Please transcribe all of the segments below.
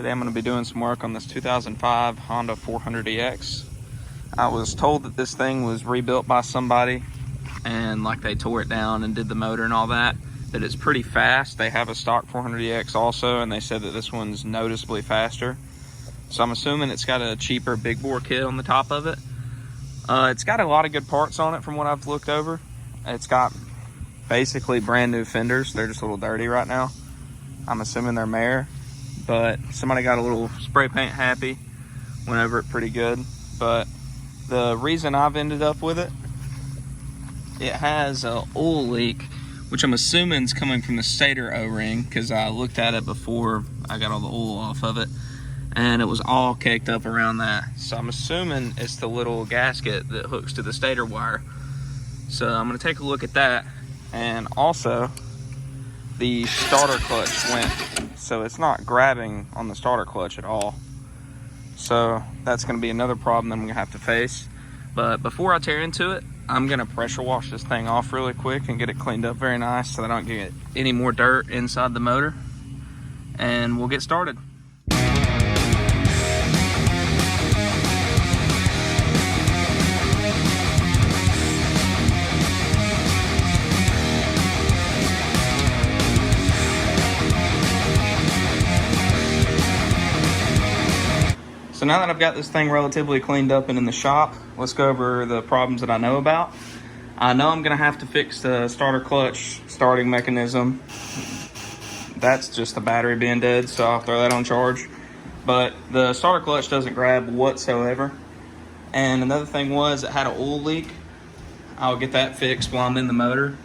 Today I'm going to be doing some work on this 2005 Honda 400EX. I was told that this thing was rebuilt by somebody and like they tore it down and did the motor and all that it's pretty fast. They have a stock 400EX also, and they said that this one's noticeably faster. So I'm assuming it's got a cheaper big bore kit on the top of it. It's got a lot of good parts on it from what I've looked over. It's got basically brand new fenders. They're just a little dirty right now. I'm assuming they're Mare, but somebody got a little spray paint happy, went over it pretty good. But the reason I've ended up with it, it has a oil leak, which I'm assuming is coming from the Stator O-ring, because I looked at it before I got all the oil off of it, and it was all caked up around that. So I'm assuming it's the little gasket that hooks to the Stator wire. So I'm going to take a look at that. And also, the starter clutch went, so it's not grabbing on the starter clutch at all. So that's going to be another problem that I'm going to have to face. But before I tear into it, I'm going to pressure wash this thing off really quick and get it cleaned up very nice so that I don't get any more dirt inside the motor. And we'll get started. So now that I've got this thing relatively cleaned up and in the shop, let's go over the problems that I know about. I know I'm gonna have to fix the starter clutch starting mechanism. That's just the battery being dead, so I'll throw that on charge. But the starter clutch doesn't grab whatsoever. And another thing was it had an oil leak. I'll get that fixed while I'm in the motor.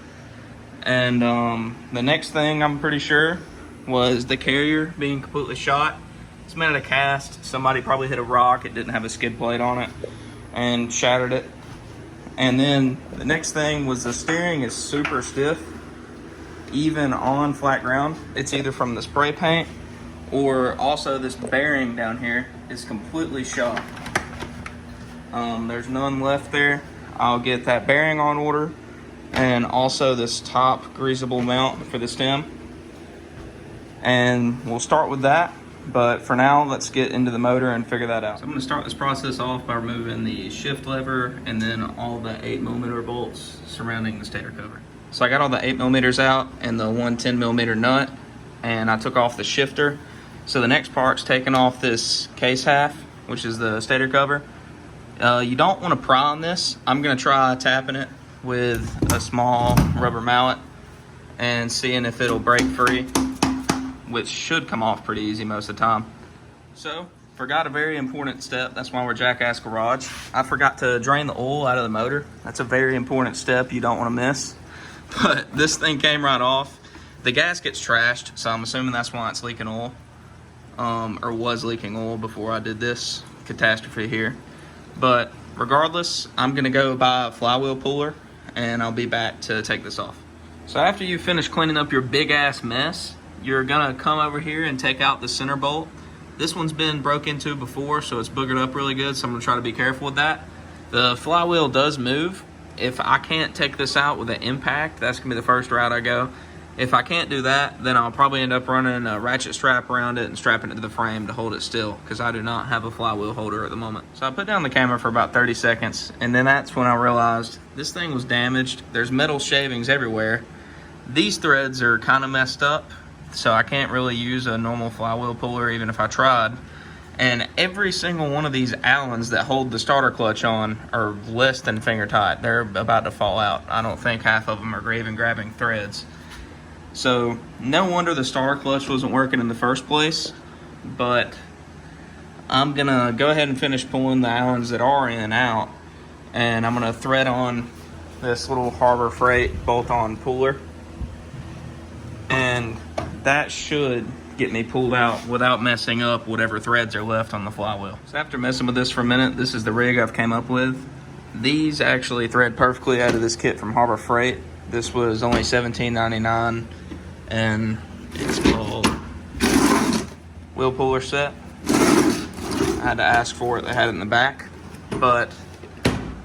And the next thing I'm pretty sure was the carrier being completely shot. It's made out of cast. Somebody probably hit a rock. It didn't have a skid plate on it and shattered it. And then the next thing was the steering is super stiff, even on flat ground. It's either from the spray paint or also this bearing down here is completely shot. There's none left there. I'll get that bearing on order, and also this top greasable mount for the stem. And we'll start with that. But for now, let's get into the motor and figure that out. So I'm going to start this process off by removing the shift lever and then all the 8mm bolts surrounding the stator cover. So I got all the 8mm out and the one 10mm nut, and I took off the shifter. So the next part's taking off this case half, which is the stator cover. You don't want to pry on this. I'm going to try tapping it with a small rubber mallet and seeing if it'll break free, which should come off pretty easy most of the time. So, forgot a very important step. That's why we're Jackass Garage. I forgot to drain the oil out of the motor. That's a very important step you don't want to miss. But this thing came right off. The gasket's trashed, so I'm assuming that's why it's leaking oil. Or was leaking oil before I did this catastrophe here. But regardless, I'm gonna go buy a flywheel puller and I'll be back to take this off. So after you finish cleaning up your big ass mess, you're gonna come over here and take out the center bolt. This one's been broke into before, so it's boogered up really good, so I'm gonna try to be careful with that. The flywheel does move. If I can't take this out with an impact, that's gonna be the first route I go. If I can't do that, then I'll probably end up running a ratchet strap around it and strapping it to the frame to hold it still, because I do not have a flywheel holder at the moment. So I put down the camera for about 30 seconds, and then that's when I realized this thing was damaged. There's metal shavings everywhere. These threads are kind of messed up, so I can't really use a normal flywheel puller even if I tried. And every single one of these Allens that hold the starter clutch on are less than finger tight. They're about to fall out. I don't think half of them are even grabbing threads. So no wonder the starter clutch wasn't working in the first place. But I'm gonna go ahead and finish pulling the Allens that are in out, and I'm gonna thread on this little Harbor Freight bolt-on puller, and that should get me pulled out without messing up whatever threads are left on the flywheel. So after messing with this for a minute, this is the rig I've came up with. These actually thread perfectly out of this kit from Harbor Freight. This was only $17.99, and it's called wheel puller set. I had to ask for it, they had it in the back, but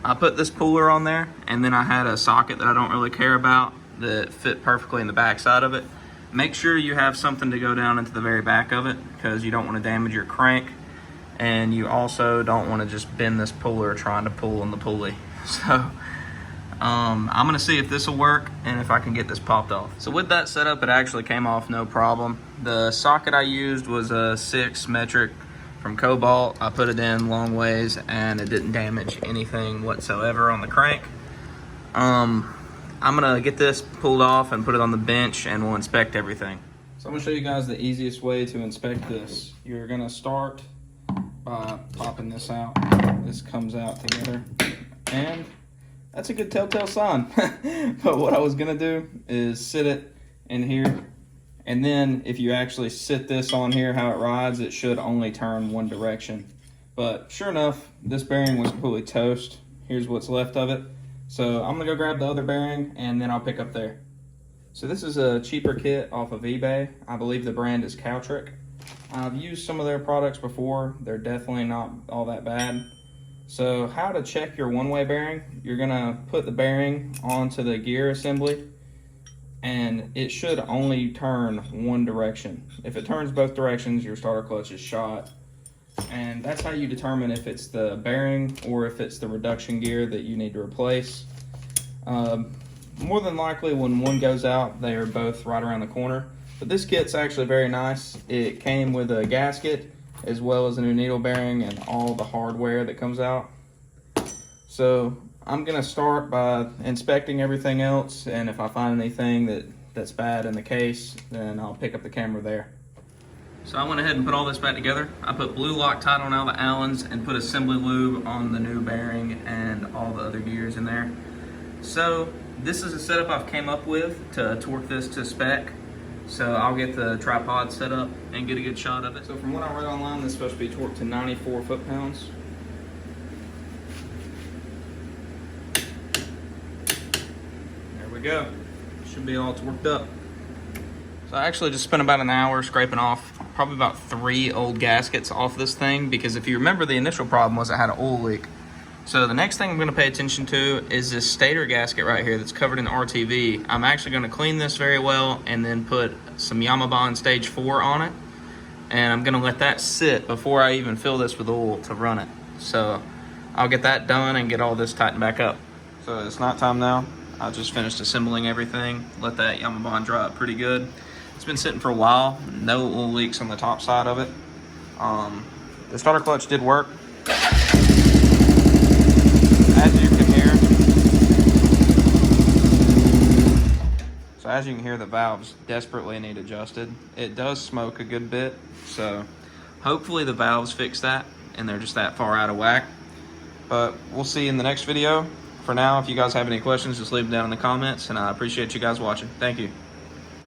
I put this puller on there, and then I had a socket that I don't really care about that fit perfectly in the back side of it. Make sure you have something to go down into the very back of it, because you don't want to damage your crank, and you also don't want to just bend this puller trying to pull on the pulley. So I'm gonna see if this will work and if I can get this popped off. So with that setup, it actually came off no problem. The socket I used was a 6 metric from Cobalt. I put it in long ways and it didn't damage anything whatsoever on the crank. I'm gonna get this pulled off and put it on the bench, and we'll inspect everything. So I'm gonna show you guys the easiest way to inspect this. You're gonna start by popping this out. This comes out together, and that's a good telltale sign. But what I was gonna do is sit it in here, and then if you actually sit this on here how it rides, it should only turn one direction. But sure enough, this bearing was completely toast. Here's what's left of it. So I'm gonna go grab the other bearing and then I'll pick up there. So this is a cheaper kit off of eBay. I believe the brand is Caltrick. I've used some of their products before. They're definitely not all that bad. So how to check your one-way bearing: you're gonna put the bearing onto the gear assembly, and it should only turn one direction. If it turns both directions, your starter clutch is shot. And that's how you determine if it's the bearing or if it's the reduction gear that you need to replace. More than likely, when one goes out, they are both right around the corner. But this kit's actually very nice. It came with a gasket as well as a new needle bearing and all the hardware that comes out. So I'm gonna start by inspecting everything else, and if I find anything that's bad in the case, then I'll pick up the camera there. So I went ahead and put all this back together. I put blue Loctite on all the Allens and put assembly lube on the new bearing and all the other gears in there. So this is a setup I've came up with to torque this to spec. So I'll get the tripod set up and get a good shot of it. So from what I read online, this is supposed to be torqued to 94 foot-pounds. There we go. Should be all torqued up. So I actually just spent about an hour scraping off probably about 3 old gaskets off this thing, because if you remember, the initial problem was it had an oil leak. So the next thing I'm gonna pay attention to is this Stator gasket right here that's covered in RTV. I'm actually gonna clean this very well and then put some Yamabond Stage 4 on it. And I'm gonna let that sit before I even fill this with oil to run it. So I'll get that done and get all this tightened back up. So it's night time now. I just finished assembling everything. Let that Yamabond dry up pretty good. It's been sitting for a while. No oil leaks on the top side of it. The starter clutch did work. As you can hear, the valves desperately need adjusted. It does smoke a good bit, so hopefully the valves fix that and they're just that far out of whack. But we'll see in the next video. For now, if you guys have any questions, just leave them down in the comments, and I appreciate you guys watching. Thank you.